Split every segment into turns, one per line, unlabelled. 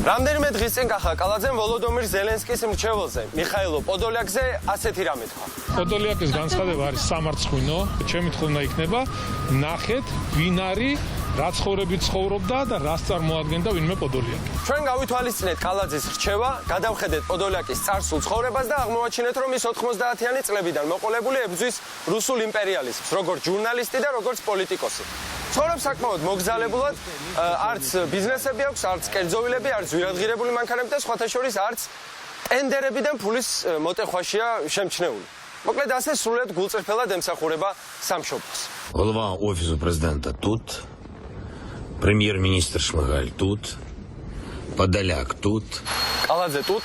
რამდენიმე დღის წინ კახა კალაძემ ვოლოდომირ ზელენსკის მრჩეველზე მიხაილო პოდოლიაკზე ასეთი რამე თქვა.
პოდოლიაკის განცხადება არის სამარცხვინო. ჩემი თხოვნა იქნება ნახეთ ვინ არის რა ცხოვრებით ცხოვრობდა და რას წარმოადგენდა ვინმე პოდოლიაკი.
ჩვენ გავითვალისწინეთ კალაძის რჩევა, გადავხედეთ პოდოლიაკის წარსულ ცხოვრებას და აღმოვაჩინეთ, რომ ის 90-იანი წლებიდან მოყოლებული ებრძვის რუსულ იმპერიალიზმს, როგორც ჟურნალისტი და როგორც პოლიტიკოსი. ცხოვრობს საკმაოდ მოგზალებულად, არც ბიზნესები აქვს, არც კერძოვილები, არც ვირადღირებული მანქანები და სხვათა შორის არც ტენდერებიდან ფულის მოტეხვაშია შემჩნეული. მოკლედ ასე სრულად გულწრფელად ემსახურება სამშობლოს.
Голова офиса президента тут, премьер-министр Шмыгаль тут, Подоляк тут.
კალაძე тут?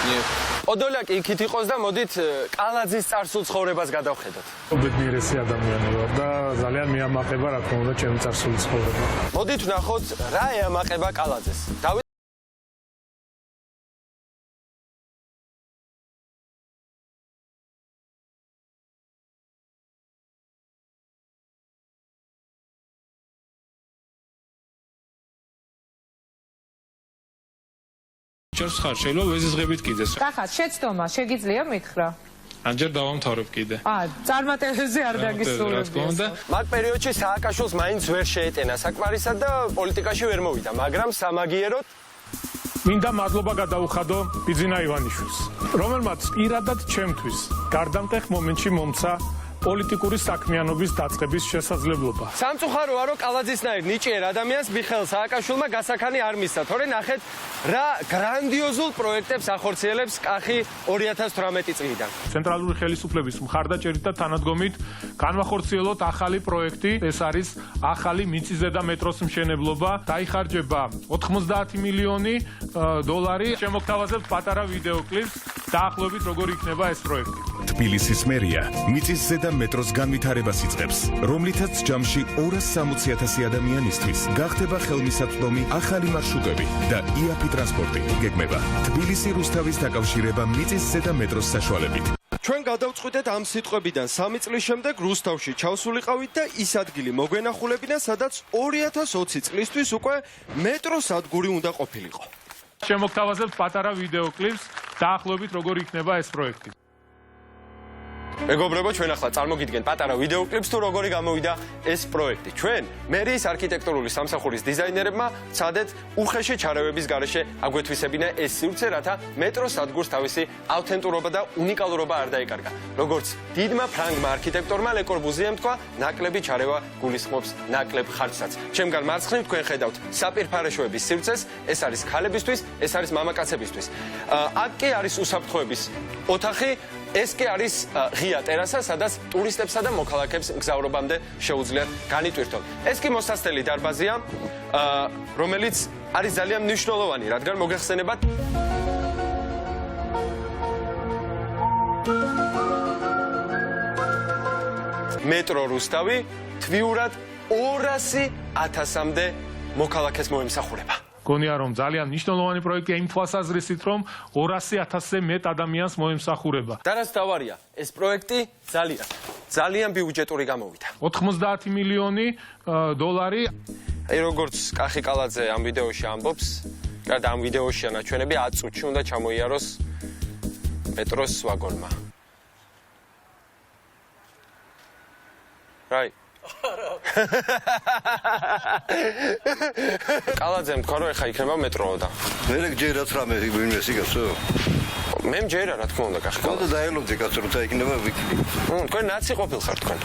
Нет. პოდოლიაკი იქით იყოს და მოდით კალაძის წარსულ ცხოვრებას გადავხედოთ.
ბედნიერესი ადამიანი ვარ და ძალიან მეამაყება რა თქმა უნდა ჩემი წარსული ცხოვრება.
მოდით ვნახოთ რა ეამაყება კალაძეს.
ჩერს ხარ შეიძლება ვეზიზღებით კიდეს.
კახა, შეცდომა შეგიძლია მითხრა?
ანჯერ დავამთავრებ კიდე.
წარმატებებზე არ დაგისრულებია.
მაგ პერიოდში სააკაშვილს მაინც ვერ შეეტენა საკმარისად და პოლიტიკაში ვერ მოვიდა, მაგრამ სამაგიეროდ
მინდა მადლობა გადაუხადო ბიძინა ივანიშვილს, რომელმაც პირადად ჩემთვის გარდამტეხ მომენტში მომცა პოლიტიკური საქმიანობის დაწყების შესაძლებლობა.
სამწუხაროა, რომ კალაძისნაირ ნიჭიერ ადამიანს მიხეილ სააკაშვილმა გასაქანი არ მისცა, თორე ნახეთ რა გრანდიოზულ პროექტებს ახორციელებს კახი 2018 წლიდან.
ცენტრალური ხელისუფლების მხარდაჭერით და თანადგომით განვახორციელოთ ახალი პროექტი, ეს არის ახალი მიწისზედა მეტროს მშენებლობა, დაიხარჯება 90 მილიონი დოლარი. შემოგთავაზებთ პატარა ვიდეოკლიპს, დაახლოებით როგორ იქნება ეს პროექტი.
თბილისის მერია მიწისზედა მეტროს განვითარებას იწყებს, რომლითაც ჯამში 260,000 ადამიანისთვის გახდება ხელმისაწვდომი ახალი მარშრუტები და იაფი ტრანსპორტი გეგმება. თბილისი რუსთავის დაკავშირება მიწისზედა მეტროს საშუალებით.
ჩვენ გადავწყვიტეთ ამ სიტყვებიდან 3 წლის შემდეგ რუსთავში ჩავსულიყავით და ის ადგილი მოგვენახულებინა, სადაც 2020 წლისთვის უკვე მეტროს სადგური უნდა ყოფილიყო.
შემოგთავაზებთ პატარა ვიდეოკლიპს, დაახლოებით როგორ იქნება ეს პროექტი.
მეგობრებო, ჩვენ ახლა წარმოგიდგენთ პატარა ვიდეოკლიპს თუ როგორი გამოვიდა ეს პროექტი. ჩვენ მერიის არქიტექტურული სამსახურის დიზაინერებმა ცადეთ უხეში ჩარევების გარეშე აგვეთვისებინა ეს სივრცე, რათა მეტროს სადგურს თავისი ავთენტურობა და უნიკალურობა არ დაეკარგა. როგორც დიდმა ფრანგმა არქიტექტორმა ლე კორბუზიემ თქვა, ნაკლები ჩარევა გულისხმობს ნაკლებ ხარჯსაც. ჩემგან მარცხნივ თქვენ ხედავთ საპირფარეშოების სივრცეს, ეს არის ქალებისთვის, ეს არის მამაკაცებისთვის. აქ კი არის უსაფრთხოების ოთახი. ეს კი არის ღია ტერასა, სადაც ტურისტებსა და მოქალაქეებს მგზავრობამდე შეუძლიათ განიტვირთონ. ეს კი მოსასწრელი დარბაზია, რომელიც არის ძალიან მნიშვნელოვანი, რადგან მოგეხსენებათ მეტრო რუსთავი თვიურად 200,000-მდე მოქალაქეს მოემსახურება.
გონია რომ ძალიან მნიშვნელოვანი პროექტია იმ თვალსაზრისით, რომ 200,000-ზე მეტ ადამიანს მოემსახურება.
და რაც დავარია, ეს პროექტი ძალიან ბიუჯეტური გამოვიდა.
90 მილიონი დოლარი.
აი როგორც კახი კალაძე ამ ვიდეოში ამბობს, გარდა ამ ვიდეოშია ნაჩვენები 10 წუთში უნდა ჩამოიაროს მეტროს ვაგონმა. რაი კალაძემ თქვა, რომ ეხა იქნება მეტროო და
მე გჯერაც რამე ვინმეს იგაცო?
მე მჯერა, რა თქმა უნდა, კახი კალაძე.
ხოდა დაელოდე კაცო, როცა იქნება ვიქნი.
თქვენ ნაცი ყოფილ ხართ თქვენ.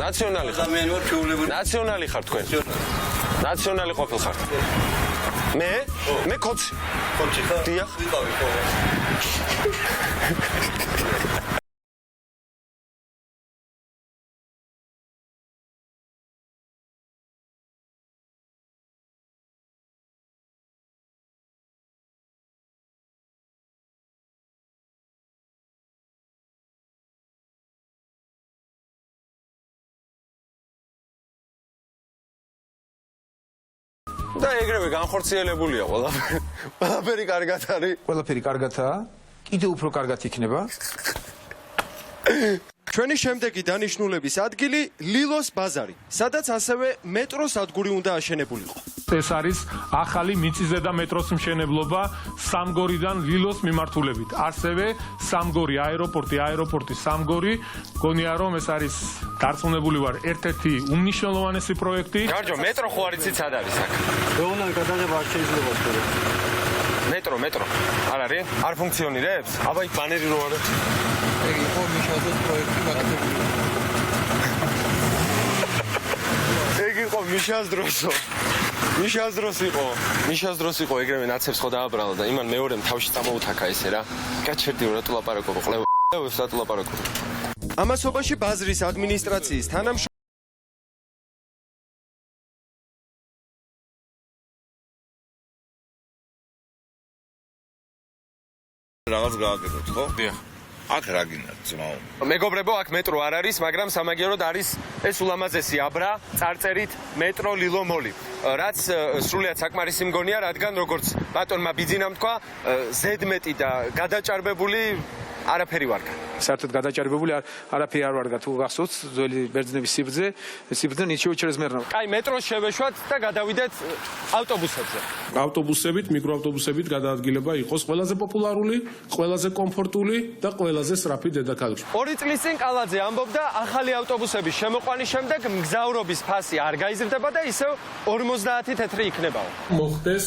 ნაციონალი ხართ.
ადამიანი ვარ, ჩვეულებრივი.
ნაციონალი ხართ თქვენ. ნაციონალი ყოფილ ხართ. მე კოცი.
კოცი ხარ?
დიახ.
ვიყავი ხო?
და ეგრევე განხორციელებულია ყველაფერი. ყველაფერი კარგად არის.
ყველაფერი კარგადაა. კიდევ უფრო კარგად იქნება.
ჩვენი შემდეგი დანიშნულების ადგილი ლილოს ბაზარი, სადაც ასევე მეტროს სადგური უნდა აშენებულიყო.
ეს არის ახალი მიწისზედა მეტროს მშენებლობა სამგორიდან ლილოს მიმართულებით. ასევე სამგორი აეროპორტი სამგორი. გონია რომ ეს არის დარწმუნებული ვარ ერთ-ერთი უმნიშვნელოვანესი პროექტი.
ჯორჯო, მეტრო ხო არ იცით სად არის აქ?
ეონან გადაღება არ შეიძლება თქვა.
მეტრო. არ არის? არ ფუნქციონირებს? აბა იქ ბანერი რო არა.
ეგ იყო მიშაზოს პროექტი გაკეთებული.
ეგ იყო მიშას დროსო. მიშას დროს იყო ეგრევე ნაცებს ხო დააბრალა და იმან მეორემ თავში წამოუთაკა ესე რა. გაჩერდიო რა ტულაპარაკობ ყლევს რა ტულაპარაკობ. ამასობაში ბაზრის ადმინისტრაციის თანამშრომელი
რაღაც გააკეთოთ, ხო?
დიახ.
აქ რა გინდათ, ძმაო?
მეგობრებო, აქ მეტრო არ არის, მაგრამ სამაგიეროდ არის ეს ულამაზესი აბრა, წარწერით მეტრო ლილო მოლი. რაც სრულიად საკმარისი მგონია, რადგან როგორც ბატონმა ბიძინამ თქვა, ზედმეტი და გადაჭარბებული არაფერი ვარგა.
საერთოდ გადაჭარბებული არაფერი არ ვარგა თუ გახსოვთ ძველი ბერძნების სიბრძნე ნიჩიო ჩერეზმერნა.
კაი, მეტროს შევეშვათ და გადავიდეთ ავტობუსებზე.
ავტობუსებით, მიკროავტობუსებით გადაადგილება იყოს ყველაზე პოპულარული, ყველაზე კომფორტული და ყველაზე სწრაფი დედაქალაქში.
2 წლის წინ კალაძე ამბობდა, ახალი ავტობუსების შემოყვანის შემდეგ მგზავრობის ფასი არ გაიზრდება და ისევ 50 თეთრი იქნებაო.
მოხდეს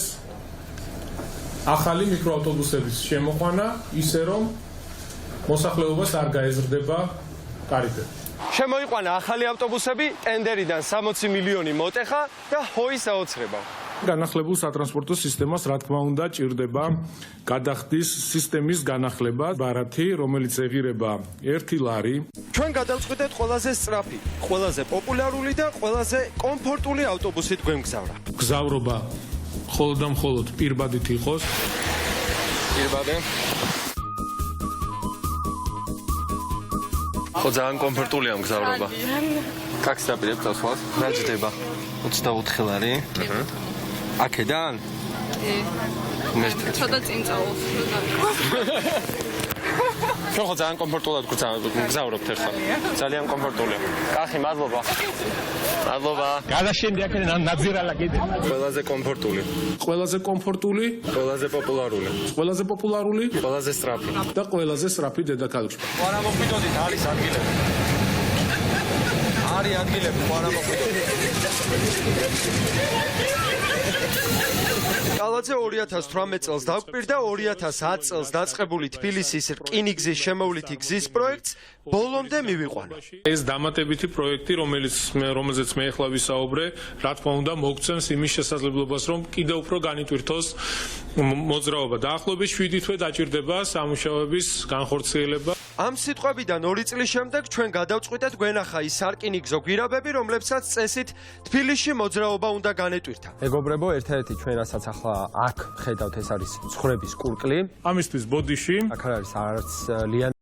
ახალი მიკროავტობუსების შემოყვანა, ისე რომ მოსახლეობას არ გაეზრდება ტარიფები.
შემოიყვანა ახალი ავტობუსები, ტენდერიდან 60 მილიონი მოტეხა და ჰოის აოცრება.
განახლებულ სატრანსპორტო სისტემას რა თქმა უნდა ჭირდება გადახდის სისტემის განახლება, ბარათი, რომელიც ეღირება 1 ლარი.
ჩვენ გადავწყვიტეთ ყველაზე სწრაფი, ყველაზე პოპულარული და ყველაზე კომფორტული ავტობუსით გვემგზავრა.
გზავრობა მხოლოდ და მხოლოდ პირბადით იყოს.
პირბადე. ხო ძალიან კომფორტულია მგზავრობა. ტაქსი დაპირებ წასვლას. რა ჯდება? 24 ლარი. აქედან?
ცოტა წინ წავალ.
ჩვენ ხო ძალიან კომფორტულად გზავრობთ ახლა. ძალიან კომფორტულია. კახი, მადლობა.
გადაშენდი აქედან ნაძირალა კიდე.
ყველაზე კომფორტული,
ყველაზე კომფორტული,
ყველაზე პოპულარული,
ყველაზე პოპულარული
ყველაზე სწრაფი.
და ყველაზე სწრაფი დედაქალაქში.
ხო არ ამოგვიდოდით, არის ადგილები. არის ადგილები, ხო არ ამოგვიდოდით. კალაძე 2018 წელს დაგვპირდა 2010 წელს დაწყებული თბილისის რკინიგზის შემოვლითი გზის პროექტს ბოლომდე მივიყვანა.
ეს დამატებითი პროექტი, რომელზეც მე ახლა ვისაუბრე, რა თქმა უნდა, მოგცემს იმის შესაძლებლობას, რომ კიდევ უფრო განიტვირთოს მოძრაობა. დაახლოებით 7 თვე დაჭირდება სამუშაოების განხორციელება.
ამ სიტყვებიდან 2 წლის შემდეგ ჩვენ გადავწყვიტეთ გვენახა ის სარკინიგზო გვირაბები, რომლებსაც წესით თბილისში მოძრაობა უნდა განეტვირთა.
მეგობრებო, ერთ-ერთი ჩვენ რასაც ახლა აქ ხედავთ, ეს არის ცხოვრების კურკლი.
ამისთვის ბოდიში
აქ არ არის არც ლიანი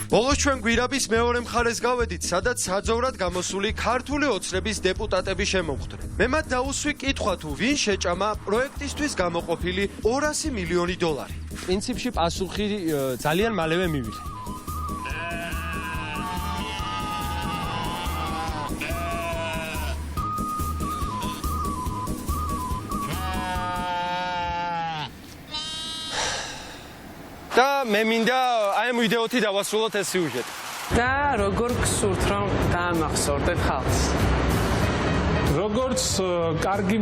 ბოლოს ჩვენ გვირაბის მეორე მხარეს გავედით, სადაც საძოვრად გამოსული ქართული ოცნების დეპუტატები შემოვხვდნენ. მე მათ დაუსვი კითხვა თუ ვინ შეჭამა პროექტისთვის გამოყოფილი 200 მილიონი დოლარი.
პრინციპში პასუხი ძალიან მალევე მივიღე.
და მე მინდა აი ამ ვიდეოთი დავასრულოთ ეს სიუჟეტი.
და როგორ გსურთ რომ დაამახსოვრდეთ ხალხს?
როგორც კარგი